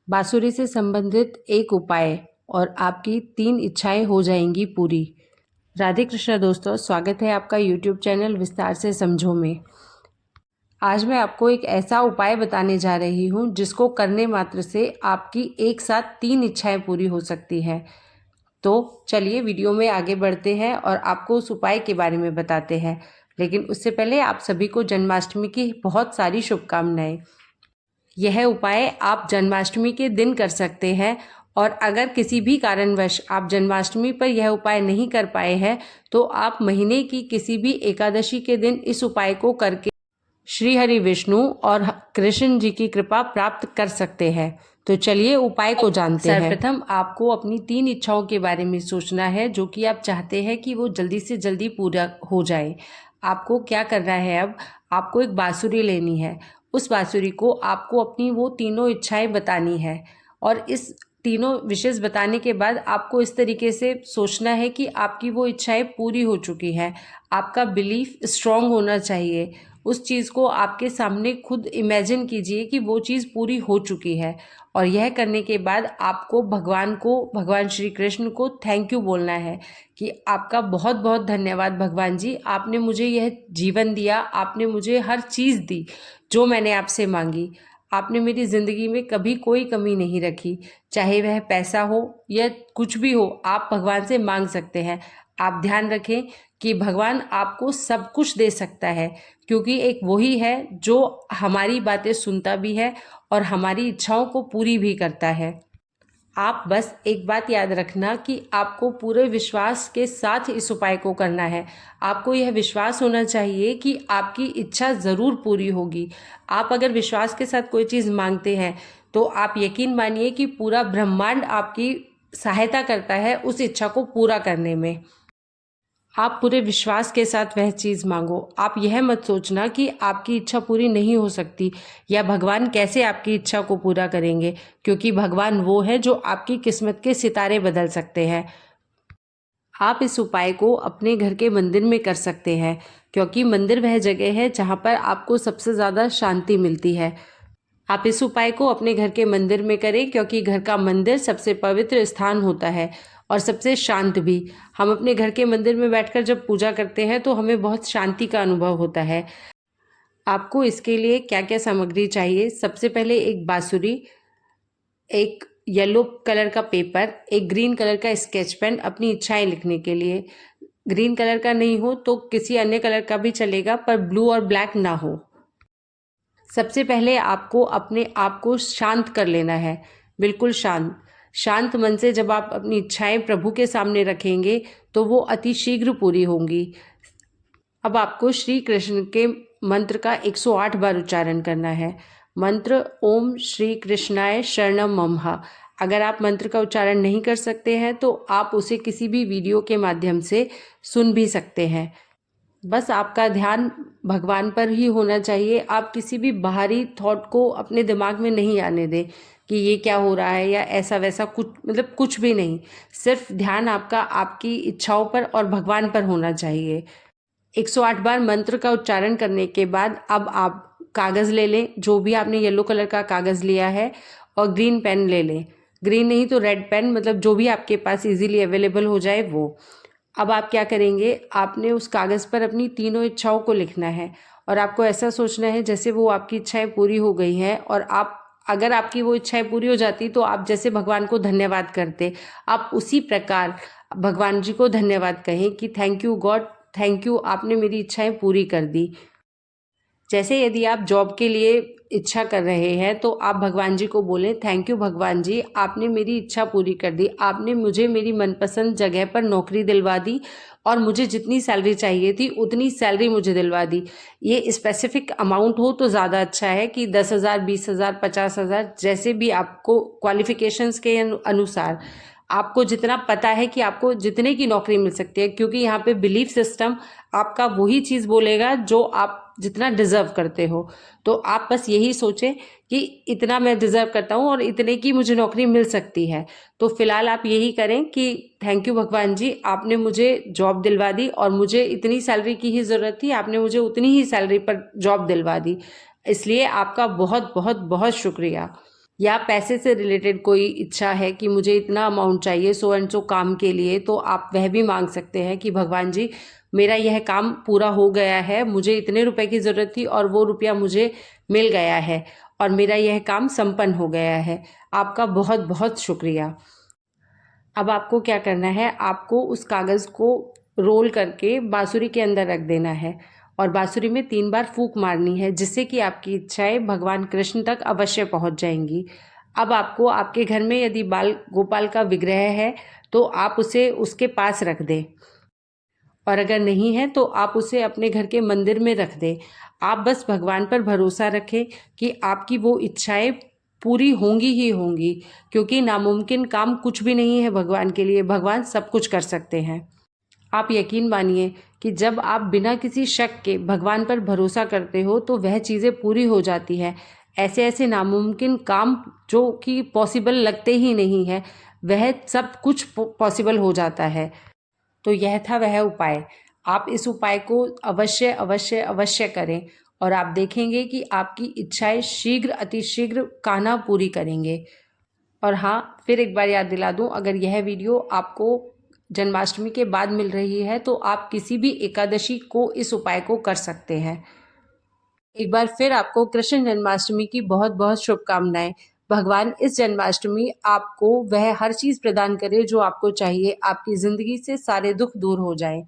बांसुरी से संबंधित एक उपाय और आपकी 3 इच्छाएं हो जाएंगी पूरी। राधे कृष्णा दोस्तों, स्वागत है आपका YouTube चैनल विस्तार से समझो में। आज मैं आपको एक ऐसा उपाय बताने जा रही हूँ जिसको करने मात्र से आपकी एक साथ 3 इच्छाएं पूरी हो सकती हैं। तो चलिए वीडियो में आगे बढ़ते हैं और आपको उस उपाय के बारे में बताते हैं। लेकिन उससे पहले आप सभी को जन्माष्टमी की बहुत सारी शुभकामनाएं। यह उपाय आप जन्माष्टमी के दिन कर सकते हैं और अगर किसी भी कारणवश आप जन्माष्टमी पर यह उपाय नहीं कर पाए हैं तो आप महीने की किसी भी एकादशी के दिन इस उपाय को करके श्री हरि विष्णु और कृष्ण जी की कृपा प्राप्त कर सकते हैं। तो चलिए उपाय को जानते हैं। सर्वप्रथम आपको अपनी 3 इच्छाओं के बारे में सोचना है जो कि आप चाहते हैं कि वो जल्दी से जल्दी पूरा हो जाए। आपको क्या करना है, अब आपको एक बांसुरी लेनी है। उस बांसुरी को आपको अपनी वो तीनों इच्छाएं बतानी है और इस तीनों विशेष बताने के बाद आपको इस तरीके से सोचना है कि आपकी वो इच्छाएं पूरी हो चुकी हैं। आपका बिलीफ स्ट्रांग होना चाहिए। उस चीज़ को आपके सामने खुद इमेजिन कीजिए कि वो चीज़ पूरी हो चुकी है और यह करने के बाद आपको भगवान श्री कृष्ण को थैंक यू बोलना है कि आपका बहुत बहुत धन्यवाद भगवान जी, आपने मुझे यह जीवन दिया, आपने मुझे हर चीज़ दी जो मैंने आपसे मांगी। आपने मेरी ज़िंदगी में कभी कोई कमी नहीं रखी, चाहे वह पैसा हो या कुछ भी हो, आप भगवान से मांग सकते हैं। आप ध्यान रखें कि भगवान आपको सब कुछ दे सकता है क्योंकि एक वही है जो हमारी बातें सुनता भी है और हमारी इच्छाओं को पूरी भी करता है। आप बस एक बात याद रखना कि आपको पूरे विश्वास के साथ इस उपाय को करना है। आपको यह विश्वास होना चाहिए कि आपकी इच्छा ज़रूर पूरी होगी। आप अगर विश्वास के साथ कोई चीज़ मांगते हैं तो आप यकीन मानिए कि पूरा ब्रह्मांड आपकी सहायता करता है उस इच्छा को पूरा करने में। आप पूरे विश्वास के साथ वह चीज़ मांगो। आप यह मत सोचना कि आपकी इच्छा पूरी नहीं हो सकती या भगवान कैसे आपकी इच्छा को पूरा करेंगे, क्योंकि भगवान वो है जो आपकी किस्मत के सितारे बदल सकते हैं। आप इस उपाय को अपने घर के मंदिर में कर सकते हैं क्योंकि मंदिर वह जगह है जहाँ पर आपको सबसे ज़्यादा शांति मिलती है। आप इस उपाय को अपने घर के मंदिर में करें क्योंकि घर का मंदिर सबसे पवित्र स्थान होता है और सबसे शांत भी। हम अपने घर के मंदिर में बैठकर जब पूजा करते हैं तो हमें बहुत शांति का अनुभव होता है। आपको इसके लिए क्या क्या सामग्री चाहिए? सबसे पहले एक बांसुरी, एक येलो कलर का पेपर, एक ग्रीन कलर का स्केच पेन अपनी इच्छाएं लिखने के लिए। ग्रीन कलर का नहीं हो तो किसी अन्य कलर का भी चलेगा पर ब्लू और ब्लैक ना हो। सबसे पहले आपको अपने आप को शांत कर लेना है, बिल्कुल शांत मन से जब आप अपनी इच्छाएं प्रभु के सामने रखेंगे तो वो अति शीघ्र पूरी होंगी। अब आपको श्री कृष्ण के मंत्र का 108 बार उच्चारण करना है। मंत्र ओम श्री कृष्णाय शरणम मम। अगर आप मंत्र का उच्चारण नहीं कर सकते हैं तो आप उसे किसी भी वीडियो के माध्यम से सुन भी सकते हैं। बस आपका ध्यान भगवान पर ही होना चाहिए। आप किसी भी बाहरी थॉट को अपने दिमाग में नहीं आने दें कि ये क्या हो रहा है या ऐसा वैसा, कुछ मतलब कुछ भी नहीं। सिर्फ ध्यान आपका आपकी इच्छाओं पर और भगवान पर होना चाहिए। 108 बार मंत्र का उच्चारण करने के बाद अब आप कागज़ ले लें, जो भी आपने येलो कलर का कागज़ लिया है, और ग्रीन पेन ले लें। ग्रीन नहीं तो रेड पेन, मतलब जो भी आपके पास इजीली अवेलेबल हो जाए वो। अब आप क्या करेंगे, आपने उस कागज़ पर अपनी तीनों इच्छाओं को लिखना है और आपको ऐसा सोचना है जैसे वो आपकी इच्छाएं पूरी हो गई हैं। और आप अगर आपकी वो इच्छाएं पूरी हो जाती तो आप जैसे भगवान को धन्यवाद करते, आप उसी प्रकार भगवान जी को धन्यवाद कहें कि thank you God, thank you, आपने मेरी इच्छाएं पूरी कर दी। जैसे यदि आप जॉब के लिए इच्छा कर रहे हैं तो आप भगवान जी को बोलें थैंक यू भगवान जी, आपने मेरी इच्छा पूरी कर दी, आपने मुझे मेरी मनपसंद जगह पर नौकरी दिलवा दी और मुझे जितनी सैलरी चाहिए थी उतनी सैलरी मुझे दिलवा दी। ये स्पेसिफिक अमाउंट हो तो ज़्यादा अच्छा है कि 10,000, 20,000, 50,000, जैसे भी आपको क्वालिफिकेशंस के अनुसार आपको जितना पता है कि आपको जितने की नौकरी मिल सकती है, क्योंकि यहाँ पे बिलीफ सिस्टम आपका वही चीज़ बोलेगा जो आप जितना डिज़र्व करते हो। तो आप बस यही सोचें कि इतना मैं डिज़र्व करता हूँ और इतने की मुझे नौकरी मिल सकती है। तो फिलहाल आप यही करें कि थैंक यू भगवान जी, आपने मुझे जॉब दिलवा दी और मुझे इतनी सैलरी की ही ज़रूरत थी, आपने मुझे उतनी ही सैलरी पर जॉब दिलवा दी, इसलिए आपका बहुत बहुत बहुत शुक्रिया। या पैसे से रिलेटेड कोई इच्छा है कि मुझे इतना अमाउंट चाहिए सो एंड सो काम के लिए, तो आप वह भी मांग सकते हैं कि भगवान जी मेरा यह काम पूरा हो गया है, मुझे इतने रुपए की ज़रूरत थी और वो रुपया मुझे मिल गया है और मेरा यह काम संपन्न हो गया है, आपका बहुत बहुत शुक्रिया। अब आपको क्या करना है, आपको उस कागज़ को रोल करके बांसुरी के अंदर रख देना है और बांसुरी में 3 बार फूंक मारनी है, जिससे कि आपकी इच्छाएं भगवान कृष्ण तक अवश्य पहुंच जाएंगी। अब आपको आपके घर में यदि बाल गोपाल का विग्रह है तो आप उसे उसके पास रख दें, और अगर नहीं है तो आप उसे अपने घर के मंदिर में रख दें। आप बस भगवान पर भरोसा रखें कि आपकी वो इच्छाएं पूरी होंगी ही होंगी, क्योंकि नामुमकिन काम कुछ भी नहीं है भगवान के लिए, भगवान सब कुछ कर सकते हैं। आप यकीन मानिए कि जब आप बिना किसी शक के भगवान पर भरोसा करते हो तो वह चीज़ें पूरी हो जाती हैं। ऐसे ऐसे नामुमकिन काम जो कि पॉसिबल लगते ही नहीं है, वह सब कुछ पॉसिबल हो जाता है। तो यह था वह उपाय। आप इस उपाय को अवश्य अवश्य अवश्य करें और आप देखेंगे कि आपकी इच्छाएं शीघ्र अतिशीघ्र कान्हा पूरी करेंगे। और हाँ, फिर एक बार याद दिला दूं, अगर यह वीडियो आपको जन्माष्टमी के बाद मिल रही है तो आप किसी भी एकादशी को इस उपाय को कर सकते हैं। एक बार फिर आपको कृष्ण जन्माष्टमी की बहुत बहुत शुभकामनाएं। भगवान इस जन्माष्टमी आपको वह हर चीज़ प्रदान करे जो आपको चाहिए, आपकी ज़िंदगी से सारे दुख दूर हो जाएं।